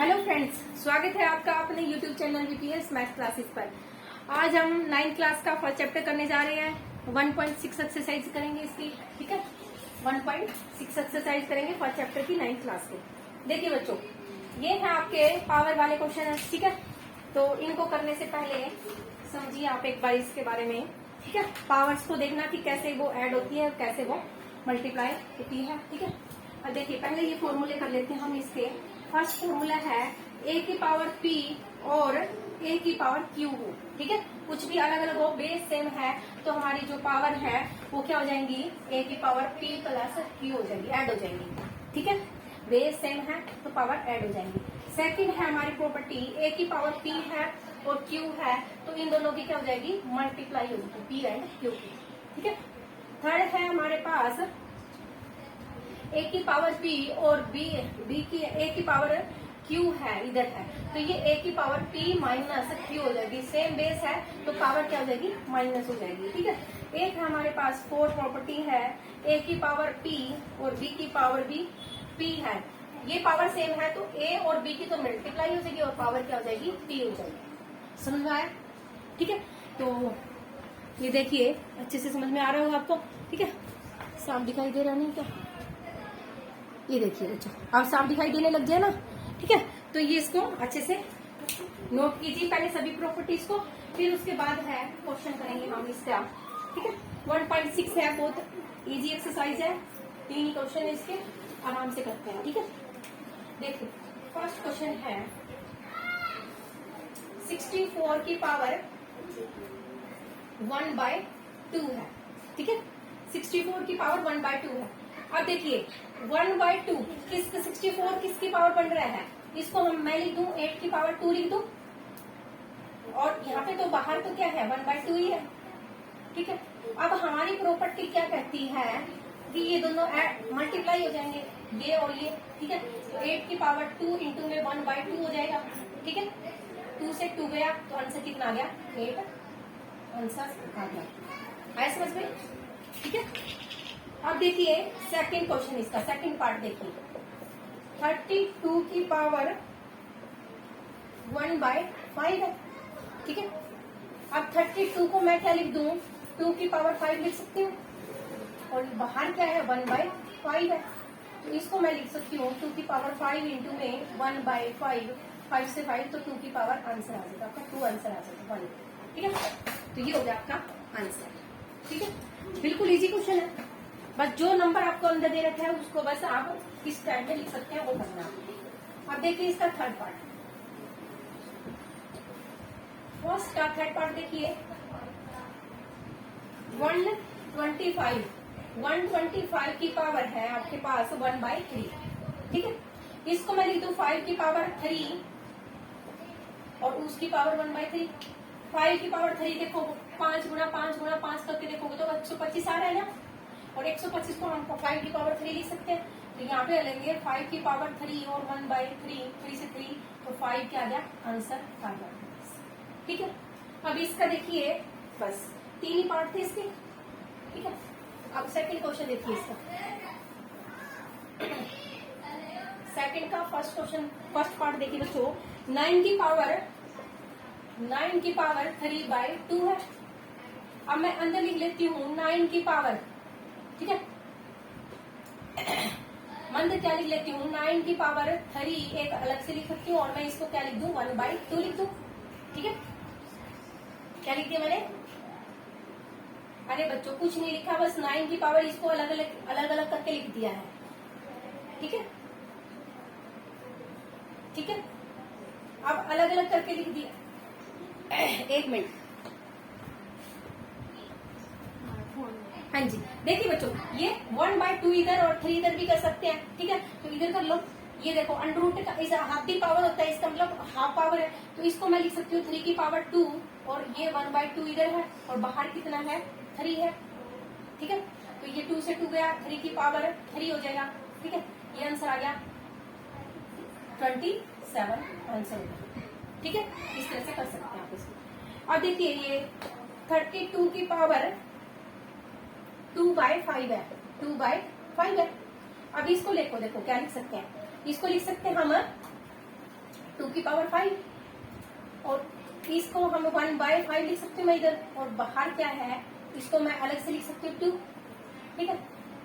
Hello friends, स्वागत है आपका अपने YouTube channel VPS math classes पर। आज हम 9th क्लास का फर्स्ट चैप्टर करने जा रहे हैं। 1.6 एक्सरसाइज करेंगे इसकी, ठीक है। 1.6 एक्सरसाइज करेंगे फर्स्ट चैप्टर की 9th क्लास के। देखिए बच्चों, ये है आपके पावर वाले क्वेश्चन है, ठीक है। तो इनको करने से पहले समझिए आप एक बार इसके बारे में, ठीक है। पावर्स को देखना कि कैसे वो ऐड होती है, कैसे वो मल्टीप्लाई होती है, ठीक है। अब देखिए पहले ये फॉर्मूले कर लेते हैं हम इसके। फर्स्ट फॉर्मूला है a की पावर p और a की पावर q हो, ठीक है। कुछ भी अलग अलग हो, बेस सेम है तो हमारी जो पावर है वो क्या हो जाएंगी, a की पावर p प्लस q हो जाएगी, ऐड हो जाएंगी, ठीक है। बेस सेम है तो पावर ऐड हो जाएंगी। सेकंड है हमारी प्रॉपर्टी, a की पावर p है और q है तो इन दोनों की क्या हो जाएगी, मल्टीप्लाई होगी, p एंड q की, ठीक है। थर्ड है हमारे पास a की पावर p और b की a की पावर q है, इधर है तो ये a की पावर p माइनस q हो जाएगी। सेम बेस है तो पावर क्या हो जाएगी, माइनस हो जाएगी, ठीक है। एक हमारे पास फोर्थ प्रॉपर्टी है, a की पावर p और b की पावर भी p है। ये पावर सेम है तो a और b की तो मल्टीप्लाई हो जाएगी और पावर क्या हो जाएगी, p हो जाएगी। समझ में आया, ठीक है। तो ये देखिए अच्छे से समझ में आ रहा होगा आपको, ठीक है। साफ दिखाई दे रहा नहीं क्या, ये देखिए बच्चों अब साफ दिखाई देने लग जाए ना, ठीक है। तो ये इसको अच्छे से नोट कीजिए पहले सभी प्रॉपर्टीज को, फिर उसके बाद है क्वेश्चन करेंगे हम इसका, ठीक है। 1.6 है, बहुत इजी एक्सरसाइज है, 3 क्वेश्चन है इसके, आराम से करते हैं, ठीक है। देखिए फर्स्ट क्वेश्चन है 64 की पावर 1/2 है, ठीक है। 64 की पावर 1/2 है। अब देखिए 1/2 64 किसकी पावर बन रहा है, इसको मैं लिख दूं 8 की पावर 2 लिख दूं, और यहाँ पे तो बाहर तो क्या है 1/2 ही है, ठीक है। अब हमारी प्रॉपर्टी क्या कहती है कि ये दोनों मल्टीप्लाई हो जाएंगे, ये और ये, ठीक है। तो 8 की पावर 2 इंटू में 1/2 हो जाएगा, ठीक है। 2 से 2 गया तो आंसर कितना आ गया, 8 आंसर आ गया। आया समझ में, ठीक है। अब देखिए सेकंड क्वेश्चन, इसका सेकंड पार्ट देखिए। 32 की पावर 1/5 है, ठीक है। अब 32 को मैं क्या लिख दूं, 2 की पावर 5 लिख सकती हूँ, और बाहर क्या है 1/5 है तो इसको मैं लिख सकती हूँ 2 की पावर 5 इंटू में 1/5, 5 से 5 तो 2 की पावर आंसर आ जाएगा आपका, 2 आंसर आ जाएगा 1, ठीक है। तो ये हो गया आपका आंसर, ठीक है। बिल्कुल इजी क्वेश्चन है, बस जो नंबर आपको अंदर दे रखा है उसको बस आप किस टाइम में लिख सकते हैं वो करना। अब देखिए इसका थर्ड पार्ट, फर्स्ट का थर्ड पार्ट देखिए 125 की पावर है आपके पास 1/3, ठीक है। इसको मैं लिख दूं 5 की पावर 3 और उसकी पावर 1/3। 5 की पावर 3 देखो 5 गुना 5 गुना 5 करके देखोगे तो 125 आ रहा है ना, और 125 को हम 5 की पावर 3 लिख सकते हैं। तो यहाँ पे लेंगे 5 की पावर 3 और 1/3, 3 से 3 तो 5 क्या आ गया, आंसर आ गया, ठीक है। अब इसका देखिए बस 3 ही पार्ट थे इसके, ठीक है। अब सेकंड क्वेश्चन देखिए इसका, सेकंड का फर्स्ट क्वेश्चन, फर्स्ट पार्ट देखिए बच्चों। 9 की पावर 3/2 है। अब मैं अंदर लिख लेती हूँ 9 की पावर, ठीक है। मंद क्या लिख लेती हूँ 9 की पावर 3 एक अलग से लिख सकती हूँ, और मैं इसको क्या लिख दूं 1/2 लिख दूं, ठीक है। क्या लिख दिया मैंने, अरे बच्चों कुछ नहीं लिखा, बस 9 की पावर इसको अलग अलग करके लिख दिया है, ठीक है, ठीक है। अब अलग अलग करके लिख दिया, एक मिनट, हाँ जी। देखिए बच्चों ये 1/2 इधर और 3 इधर भी कर सकते हैं, ठीक है। तो इधर कर लो, ये देखो अंडररूट का इस हाफ दी पावर होता है, इसका मतलब हाफ पावर है, तो इसको मैं लिख सकती हूँ 3 की पावर 2 और ये 1/2 इधर है और बाहर कितना है 3 है, ठीक है। तो ये 2 से 2 गया, 3 की पावर 3 हो जाएगा, ठीक है। ये आंसर आ गया 27 आंसर हो गया, ठीक है। इस तरह से कर सकते हैं आप इसको। अब देखिए ये 32 की पावर 2/5 है, 2/5 है। अब इसको देखो क्या लिख सकते हैं, इसको लिख सकते हैं हम 2 की पावर 5, और इसको हम 1/5 लिख सकते हैं मैं इधर, और बाहर क्या है इसको मैं अलग से लिख सकती हूँ 2, ठीक है।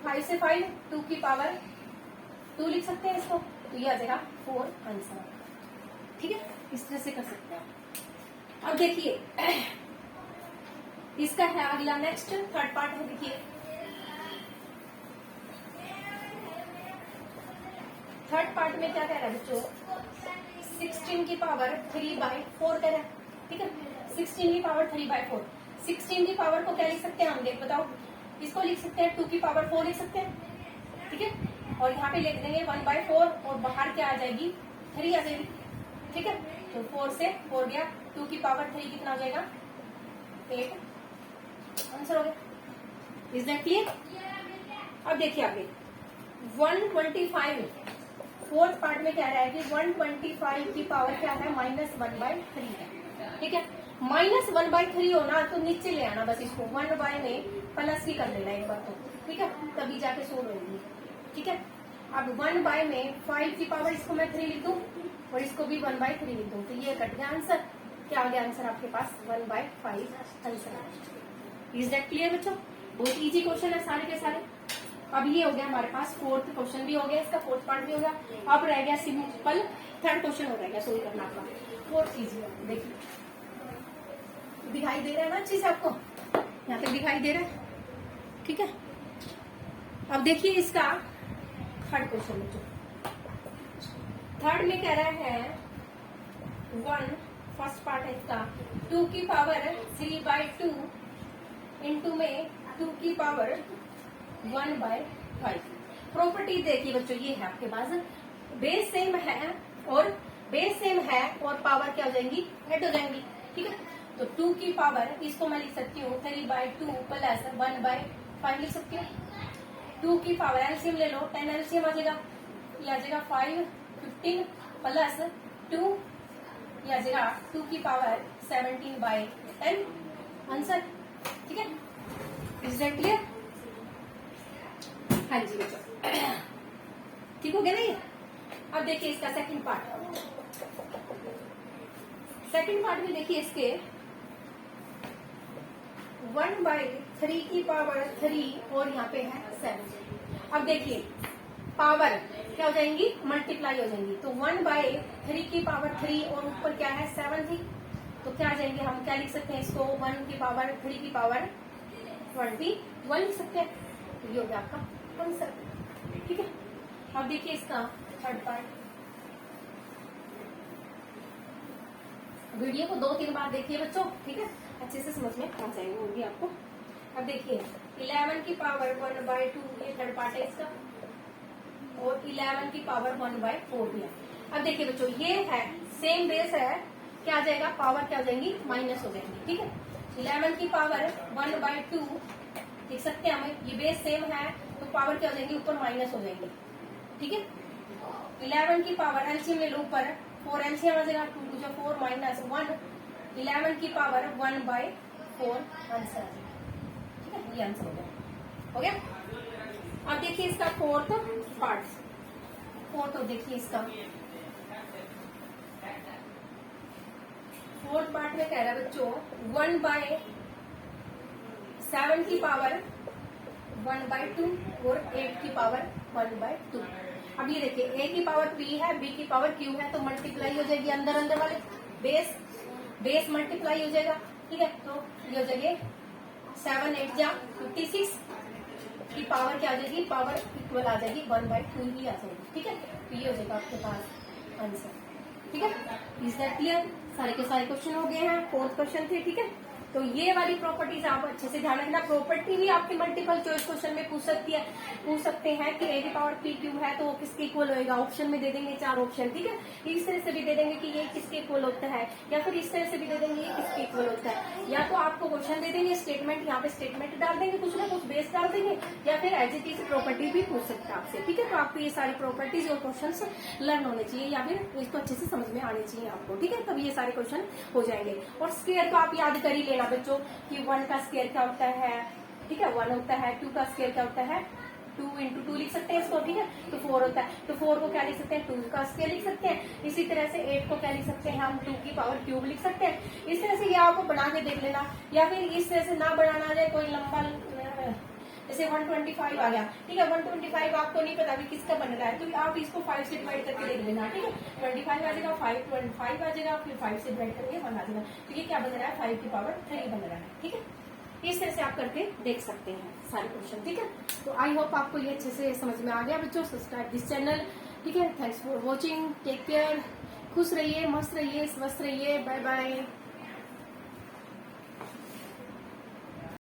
5 से 5 2 की पावर 2 लिख सकते हैं इसको, तो ये आ जाएगा 4 आंसर, ठीक है। इस तरह से कर सकते हैं। अब देखिए इसका है अगला नेक्स्ट थर्ड पार्ट है, देखिए थर्ड पार्ट में क्या कह रहा है बच्चों, 16 की पावर 3/4 कह रहा है, ठीक है। 16 की पावर 3/4, 16 की पावर को क्या लिख सकते हैं हम, देख बताओ, इसको लिख सकते हैं 2 की पावर 4 लिख सकते हैं, ठीक है। और यहाँ पे लिख देंगे 1/4, और बाहर क्या आ जाएगी 3 आ जाएगी, ठीक है। तो 4 से 4 गया, 2 की पावर 3 कितना हो जाएगा 8, आंसर हो गया। Is that clear? अब देखिए आगे 125 फोर्थ पार्ट में कह रहा है कि 125 की पावर क्या है -1/3 है, ठीक है। -1/3 होना तो नीचे ले आना, बस इसको 1 में प्लस ही कर लेना एक बार तो, ठीक है, तभी जाके सोल्व होगी, ठीक है। अब 1 में 5 की पावर इसको मैं 3 लिख दूं और इसको भी 1/3 लिख दूं, तो ये कट गया आंसर। क्या आ गया आंसर आपके पास 1/5 आंसर। इज दैट क्लियर बच्चों? बहुत इजी क्वेश्चन है सारे के सारे। अब ये हो गया हमारे पास फोर्थ क्वेश्चन भी हो गया, इसका फोर्थ पार्ट भी हो गया। अब रह गया सिंपल थर्ड क्वेश्चन हो गया सोल्व करना आपका, फोर्थ इजी। देखिए दिखाई दे रहा है ना अच्छे से आपको, यहाँ पे दिखाई दे रहा है, ठीक है। अब देखिए इसका थर्ड क्वेश्चन बच्चों, थर्ड में कह रहा है 1 फर्स्ट पार्ट है इसका 2 की पावर 3/2 इंटू में 2 की पावर 1/5। प्रॉपर्टी देखिए बच्चों, ये है आपके पास, बेस सेम है और बेस सेम है और पावर क्या हो जाएंगी, ऐड हो जाएंगी, ठीक है। तो 2 की पावर इसको मैं लिख सकती हूँ 3/2 प्लस 1/5 लिख सकती हूँ। 2 की पावर एलसीएम ले लो, 10 एलसीएम आ जाएगा, ये आ जाएगा 5 15 प्लस 2, ये आ जाएगा 2 की पावर 17/10 आंसर, ठीक है। Is that clear? हाँ जी बच्चों, ठीक हो गया ना ये। अब देखिए इसका सेकंड पार्ट, सेकंड पार्ट में देखिए इसके 1/3 की पावर 3 और यहाँ पे है 7। अब देखिए पावर क्या हो जाएंगी, मल्टीप्लाई हो जाएंगी, तो 1/3 की पावर 3 और ऊपर क्या है 7 थी, तो क्या आ जाएंगे, हम क्या लिख सकते हैं इसको 1 की पावर 3 की पावर 21 लिख सकते हैं, ये हो गया आपका आंसर, ठीक है। अब देखिए इसका थर्ड पार्ट, वीडियो को 2-3 बार देखिए बच्चों, ठीक है, अच्छे से समझ में आ जाएगी होगी आपको। अब देखिए 11 की पावर 1/2 ये थर्ड पार्ट है इसका, और 11 की पावर 1/4 भी है। अब देखिए बच्चों ये है सेम बेस है, क्या आ जाएगा, पावर क्या हो जाएंगी, माइनस हो जाएंगी, ठीक है। 11 की पावर 1/2 लिख सकते हैं हमें, ये बेस सेम है तो पावर क्या हो जाएंगी, ऊपर माइनस हो जाएंगे, ठीक है। 11 की पावर एलसीएम ले लो, ऊपर 4 एलसीएम आ जाएगा, 2 2 4 माइनस 1, 11 की पावर 1/4 आंसर आ जाएगा, ठीक है, ये आंसर हो गया। अब देखिए इसका फोर्थ पार्ट, फोर्थ देखिए इसका फोर्थ पार्ट में कह रहा है बच्चों 1/7 की पावर 1/2 और 8 की पावर 1/2। अब ये देखिए a की पावर b है, b की पावर q है, तो मल्टीप्लाई हो जाएगी अंदर अंदर वाले बेस मल्टीप्लाई हो जाएगा, ठीक है। तो ये हो जाएगी 7 8 जा 56 की पावर क्या आ जाएगी, पावर इक्वल आ जाएगी 1/2 ही आ जाएगी, ठीक है। तो ये हो जाएगा आपके पास आंसर, ठीक है। Is that clear? सारे के सारे क्वेश्चन हो गए हैं, फोर्थ क्वेश्चन थे, ठीक है। तो ये वाली प्रॉपर्टीज आप अच्छे से ध्यान रखना। प्रॉपर्टी भी आपके मल्टीपल चॉइस क्वेश्चन में पूछ सकते हैं कि a की पावर p क्यूब है तो वो किसके इक्वल होएगा, ऑप्शन में दे देंगे 4 ऑप्शन, ठीक है। इस तरह से भी दे देंगे कि ये किसके इक्वल होता है, या फिर इस तरह से भी दे देंगे ये किसके इक्वल होता है, या तो आपको क्वेश्चन दे देंगे स्टेटमेंट, यहाँ पे स्टेटमेंट डाल देंगे, कुछ ना कुछ बेस डाल देंगे, या फिर एज इट इज प्रॉपर्टी भी पूछ सकते हैं आपसे, ठीक है। तो आपको ये सारी प्रॉपर्टीज और क्वेश्चन लर्न होने चाहिए, या फिर इसको अच्छे से समझ में आने चाहिए आपको, ठीक है, तब ये सारे क्वेश्चन हो जाएंगे। और स्क्वायर तो आप याद कर ही लेना बच्चों कि 1 का स्क्वायर क्या होता है, ठीक है, 1 होता है, 2 का स्क्वायर क्या होता है 2 लिख सकते हैं इसको, ठीक है। तो 4 होता है, तो 4 को क्या लिख सकते हैं, 2 का स्क्वायर लिख सकते हैं। इसी तरह से 8 को क्या लिख सकते हैं हम, 2 की पावर क्यूब लिख सकते हैं। इस तरह से ये आपको बना के देख लेना, या फिर इस तरह से ना बनाना आ जाए कोई लंबा, जैसे 125 आ गया, ठीक है। 125 आपको नहीं पता कि किसका बन रहा है, तो आप इसको 5 से डिवाइड करके देख लेना, ठीक है। 25 आ जाएगा, 5 आ जाएगा, फिर 5 से डिवाइड करके 1 आ जाएगा। तो ये क्या बन रहा है, 5 की पावर 3 बन रहा है, ठीक है। इस तरह से आप करके देख सकते हैं सारे क्वेश्चन, ठीक है। तो आई होप आपको ये अच्छे से समझ में आ गया बच्चों। सब्सक्राइब दिस चैनल, ठीक है। Thanks for watching, take care, खुश रहिए, मस्त रहिए, स्वस्थ रहिए, बाय बाय।